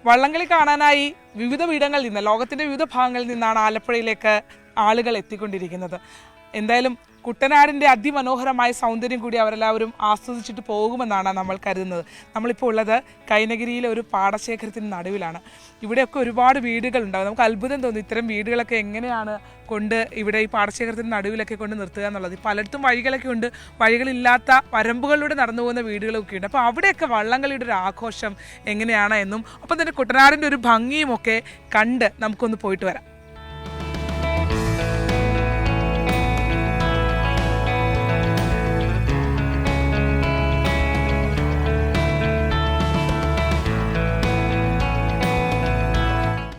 വള്ളംകളി കാണാനായി വിവിധ ഇടങ്ങളിൽ നിന്ന്, ലോകത്തിൻ്റെ വിവിധ ഭാഗങ്ങളിൽ നിന്നാണ് ആലപ്പുഴയിലേക്ക് ആളുകൾ എത്തിക്കൊണ്ടിരിക്കുന്നത്. എന്തായാലും കുട്ടനാടിൻ്റെ അതിമനോഹരമായ സൗന്ദര്യം കൂടി അവരെല്ലാവരും ആസ്വദിച്ചിട്ട് പോകുമെന്നാണ് നമ്മൾ കരുതുന്നത്. നമ്മളിപ്പോൾ ഉള്ളത് കൈനഗിരിയിലെ ഒരു പാടശേഖരത്തിന് നടുവിലാണ്. ഇവിടെയൊക്കെ ഒരുപാട് വീടുകളുണ്ടാകും. നമുക്ക് അത്ഭുതം തോന്നും ഇത്തരം വീടുകളൊക്കെ എങ്ങനെയാണ് കൊണ്ട് ഇവിടെ ഈ പാടശേഖരത്തിന് നടുവിലൊക്കെ കൊണ്ട് നിർത്തുക എന്നുള്ളത്. പലയിടത്തും വഴികളൊക്കെ ഉണ്ട്, വഴികളില്ലാത്ത വരമ്പുകളിലൂടെ നടന്നു പോകുന്ന വീടുകളൊക്കെ ഉണ്ട്. അപ്പോൾ അവിടെയൊക്കെ വള്ളംകളിയുടെ ഒരു ആഘോഷം എങ്ങനെയാണ് എന്നും ഒപ്പം തന്നെ കുട്ടനാടിൻ്റെ ഒരു ഭംഗിയും ഒക്കെ കണ്ട് നമുക്കൊന്ന് പോയിട്ട് വരാം.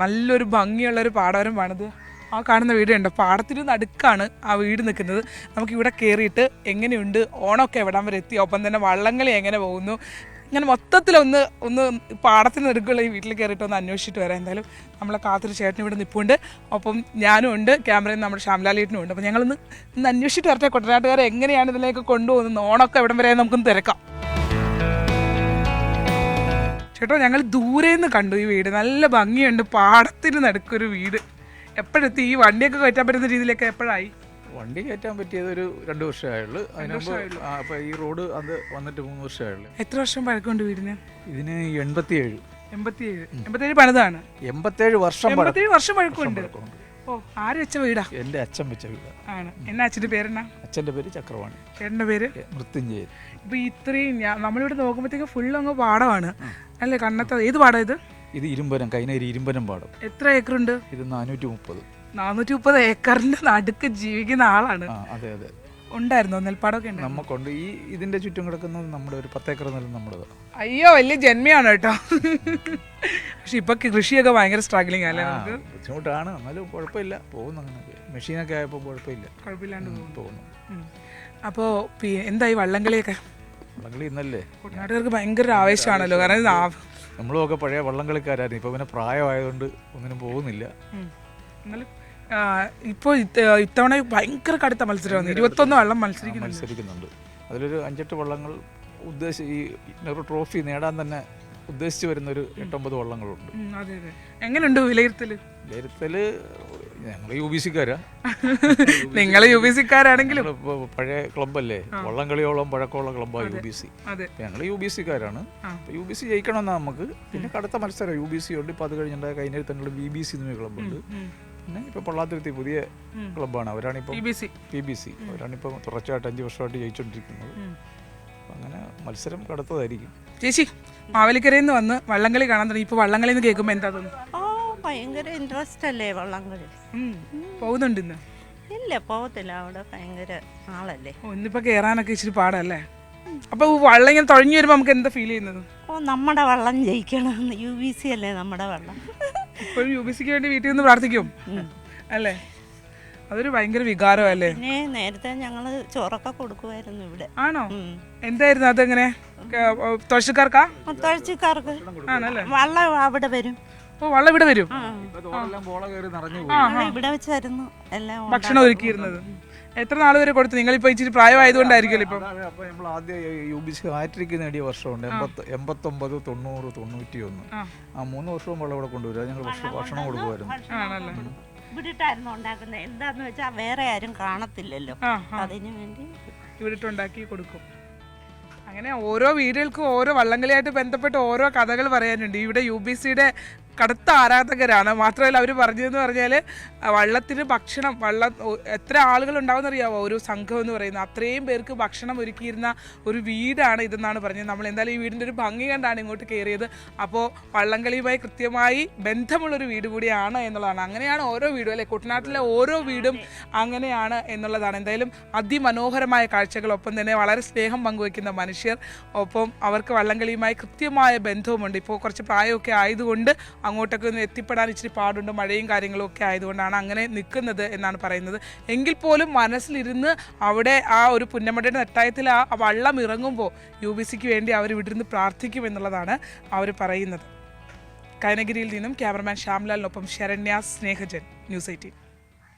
നല്ലൊരു ഭംഗിയുള്ളൊരു പാടവരമ്പാണിത്. ആ കാണുന്ന വീട് ഉണ്ട്, പാടത്തിന് നടുക്കാണ് ആ വീട് നിൽക്കുന്നത്. നമുക്കിവിടെ കയറിയിട്ട് എങ്ങനെയുണ്ട്, ഓണമൊക്കെ എവിടം വരെ എത്തി, ഒപ്പം തന്നെ വള്ളംകളി എങ്ങനെ പോകുന്നു, ഇങ്ങനെ മൊത്തത്തിലൊന്ന് പാടത്തിന് നടുക്കുള്ള ഈ വീട്ടിൽ കയറിയിട്ട് ഒന്ന് അന്വേഷിച്ചിട്ട് വരാം. എന്തായാലും നമ്മളെ കാത്തൊരു ചേട്ടൻ ഇവിടെ നിൽപ്പുണ്ട്, ഒപ്പം ഞാനും ഉണ്ട്, ക്യാമറയിൽ നമ്മുടെ ശ്യാമലാലേട്ടനും ഉണ്ട്. അപ്പോൾ ഞങ്ങളൊന്ന് അന്വേഷിച്ചിട്ട് വരട്ടെ കുട്ടനാട്ടുകാരെ എങ്ങനെയാണ് ഇതിലേക്ക് കൊണ്ടുപോകുന്നത്, ഓണമൊക്കെ എവിടം വരെ നമുക്കൊന്ന് തിരക്കാം. ചേട്ടോ, ഞങ്ങൾ ദൂരെ നിന്ന് കണ്ടു ഈ വീട്, നല്ല ഭംഗിയുണ്ട്, പാടത്തിന് നടുക്കൊരു വീട്. എപ്പോഴെത്തി ഈ വണ്ടിയൊക്കെ കയറ്റാൻ പറ്റുന്ന രീതിയിലൊക്കെ എപ്പോഴായി? വണ്ടി കയറ്റാൻ പറ്റിയത് ഒരു 2 വർഷമായുള്ളൂ. അതിനുമ്പ് ഈ റോഡ് അത് വന്നിട്ട് 3 വർഷമായുള്ളൂ. എത്ര വർഷം പഴക്കമുണ്ട് വീടിന്? ഇതിന് 87 പണിതാണ്. 87 വർഷം പഴക്കമുണ്ട്. ഓ, ആര് വെച്ച വീടാ? എന്റെ അച്ഛൻ വെച്ച വീടാണ്. ആണ്. എന്നാ അച്ഛൻ്റെ പേരെന്നാ? അച്ഛൻ്റെ പേര് ചക്രവാണി, ചേട്ടൻ്റെ പേര് മൃത്യുഞ്ജയൻ. ഇപ്പൊ ഇത്രയും നമ്മളിവിടെ നോക്കുമ്പോഴത്തേക്ക് ഫുള്ള് അങ്ങ് പാടമാണ് അല്ലേ? കണ്ണത്ത ഏത് പാടം ഇത്? ഇത് ഇരുമ്പനം, കൈനഗിരി ഇരുമ്പനം പാടം. എത്ര ഏക്കറുണ്ട്? ഇത് 430 ഏക്കറിന്റെ നടുക്ക് ജീവിക്കുന്ന ആളാണ്. അതെ അതെ. ഉണ്ടായിരുന്നോ നെൽപ്പാടമൊക്കെ? നമുക്കുണ്ട്. ഇതിന്റെ ചുറ്റും കിടക്കുന്നത് നമ്മുടെ ഒരു 10 ഏക്കർ നിലം നമ്മുടേത്. അയ്യോ, വലിയ ജന്മയാണ് കേട്ടോ. പക്ഷെ ഇപ്പൊ കൃഷിയൊക്കെ ഭയങ്കര സ്ട്രഗ്ലിംഗ് അല്ലേ? നമുക്ക് ബുദ്ധിമുട്ടാണ്, എന്നാലും കുഴപ്പമില്ല, പോകുന്നു. അങ്ങനെയൊക്കെ മെഷീനൊക്കെ ആയപ്പോൾ കുഴപ്പമില്ലാണ്ട് പോകുന്നു. അപ്പോ എന്തായി വള്ളംകളിയൊക്കെ? വള്ളംകളി ഇന്നല്ലേ കുട്ടനാട്ടുകാർക്ക് ഭയങ്കര ആവേശമാണല്ലോ, കാരണം നമ്മളുമൊക്കെ പഴയ വള്ളംകളിക്കാരായിരുന്നു. ഇപ്പൊ പിന്നെ പ്രായമായതുകൊണ്ട് ഒന്നിനും പോകുന്നില്ല. ഇപ്പൊ ഇത്തവണ ഭയങ്കര കടുത്ത മത്സരമാണ്. 21 വള്ളം മത്സരിക്കുന്നുണ്ട്. അതിലൊരു 5-8 വള്ളങ്ങൾ ഈ ട്രോഫി നേടാൻ തന്നെ ഉദ്ദേശിച്ച് വരുന്ന ഒരു 8-9 വള്ളങ്ങളുണ്ട്. എങ്ങനെയുണ്ട് വിലയിരുത്തല്? ഞങ്ങൾ UBC-ക്കാരാ. നിങ്ങൾ UBC-ക്കാരാണെങ്കിലും പഴയ ക്ലബ്ബല്ലേ, വള്ളംകളിയോളം പഴക്കമുള്ള ക്ലബ്ബാണ് UBC. ഞങ്ങൾ UBC-ക്കാരാണ്. UBC ജയിക്കണമെന്നാ നമുക്ക്. പിന്നെ കടുത്ത മത്സരം UBC ഉണ്ട്. ഇപ്പൊ അത് കഴിഞ്ഞിട്ടുണ്ടായ കഴിഞ്ഞ തന്നെ BBC എന്നൊരു ക്ലബ്ബുണ്ട്. പിന്നെ ഇപ്പൊ പള്ളാത്തുരുത്തി പുതിയ ക്ലബ്ബാണ്, അവരാണിപ്പോ PBC. അവരാണിപ്പോ തുടർച്ചയായിട്ട് 5 വർഷമായിട്ട് ജയിച്ചോണ്ടിരിക്കുന്നത്. അങ്ങനെ മത്സരം കടുത്തതായിരിക്കും. ചേച്ചി, മാവേലിക്കരയിൽ നിന്ന് വന്ന് വള്ളംകളി കാണാൻ തുടങ്ങി. ഇപ്പൊ വള്ളംകളി എന്ന് കേൾക്കുമ്പോ എന്താ തോന്നുന്നു? ഭയങ്കര ഇൻട്രസ്റ്റ് അല്ലേ വള്ളംകളി? പോകുന്നുണ്ട് ഇന്ന്? ഇല്ല, പോകത്തില്ല, അവിടെ ഭയങ്കര ആളല്ലേ. ഇന്നിപ്പോ കേറാനൊക്കെ ഇച്ചിരി പാടല്ലേ? അപ്പൊ വള്ളം ഇങ്ങനെ തുഴഞ്ഞു വരുമ്പോ നമുക്ക് എന്താ ഫീൽ ചെയ്യുന്നത്? നമ്മുടെ വള്ളം ജയിക്കണം, UBC അല്ലേ നമ്മുടെ വള്ളം. ഇപ്പോഴും UBC-ക്ക് വേണ്ടി വീട്ടിൽ നിന്ന് പ്രാർത്ഥിക്കും അല്ലേ? അതൊരു ഭയങ്കര വികാരമല്ലേ? പിന്നെ നേരത്തെ ഞങ്ങള് ചോറൊക്കെ കൊടുക്കുമായിരുന്നു ഇവിടെ. ആണോ? എന്തായിരുന്നു അതെങ്ങനെ? തുഴച്ചിക്കാർക്കാ? തുഴച്ചിക്കാർക്ക് വള്ളം അവിടെ വരും. വള്ളം ഇവിടെ വരും. ഇവിടെ വെച്ചായിരുന്നു എല്ലാം ഭക്ഷണം ഒരുക്കിയിരുന്നത്. എത്ര നാൾ വരെ കൊടുത്തു? നിങ്ങളിപ്പോ ഇച്ചിരി പ്രായമായതുകൊണ്ടായിരിക്കുമല്ലോ ഇപ്പൊ. നമ്മൾ ആദ്യം UBC ഹാട്രിക്ക് നേടിയ വർഷമുണ്ട്. 89, 90, 91. ആ 3 വർഷവും വള്ളം ഇവിടെ കൊണ്ടുവരും. ഞങ്ങൾ ഭക്ഷണം കൊടുക്കുമായിരുന്നു. ഇവിടിട്ടായിരുന്നു ഉണ്ടാക്കുന്നത്. എന്താന്ന് വെച്ചാൽ വേറെ ആരും കാണത്തില്ലല്ലോ, അതിനു വേണ്ടി ഇവിടിട്ടുണ്ടാക്കി കൊടുക്കും. അങ്ങനെ ഓരോ വീടുകൾക്കും ഓരോ വള്ളംകളിയായിട്ട് ബന്ധപ്പെട്ട് ഓരോ കഥകൾ പറയാനുണ്ട്. ഇവിടെ UBC-യുടെ കടുത്ത ആരാധകരാണ്. മാത്രമല്ല അവർ പറഞ്ഞതെന്ന് പറഞ്ഞാൽ വള്ളത്തിന് ഭക്ഷണം, എത്ര ആളുകൾ ഉണ്ടാവുമെന്ന് അറിയാമോ? ഒരു സംഘം എന്ന് പറയുന്നത് അത്രയും പേർക്ക് ഭക്ഷണം ഒരുക്കിയിരുന്ന ഒരു വീടാണ് ഇതെന്നാണ് പറഞ്ഞത്. നമ്മൾ എന്തായാലും ഈ വീടിൻ്റെ ഒരു ഭംഗി കണ്ടാണ് ഇങ്ങോട്ട് കയറിയത്. അപ്പോൾ വള്ളംകളിയുമായി കൃത്യമായി ബന്ധമുള്ളൊരു വീട് കൂടിയാണ് എന്നുള്ളതാണ്. അങ്ങനെയാണ് ഓരോ വീടും അല്ലെ? കുട്ടനാട്ടിലെ ഓരോ വീടും അങ്ങനെയാണ് എന്നുള്ളതാണ്. എന്തായാലും അതിമനോഹരമായ കാഴ്ചകൾ, ഒപ്പം തന്നെ വളരെ സ്നേഹം പങ്കുവയ്ക്കുന്ന മനുഷ്യർ, ഒപ്പം അവർക്ക് വള്ളംകളിയുമായി കൃത്യമായ ബന്ധവുമുണ്ട്. ഇപ്പോൾ കുറച്ച് പ്രായമൊക്കെ ആയതുകൊണ്ട് അങ്ങോട്ടൊക്കെ ഒന്ന് എത്തിപ്പെടാൻ ഇച്ചിരി പാടുണ്ട്, മഴയും കാര്യങ്ങളും ഒക്കെ ആയതുകൊണ്ടാണ് അങ്ങനെ നിൽക്കുന്നത് എന്നാണ് പറയുന്നത്. എങ്കിൽ പോലും മനസ്സിലിരുന്ന് അവിടെ ആ ഒരു പുന്നമടയുടെ നെട്ടായത്തിൽ ആ വള്ളം ഇറങ്ങുമ്പോൾ UBC-ക്ക് വേണ്ടി അവർ വിട്ടിരുന്ന് പ്രാർത്ഥിക്കും എന്നുള്ളതാണ് അവർ പറയുന്നത്. കൈനഗിരിയിൽ നിന്നും ക്യാമറമാൻ ശ്യാംലാലിനൊപ്പം ശരണ്യ സ്നേഹജൻ, News 18.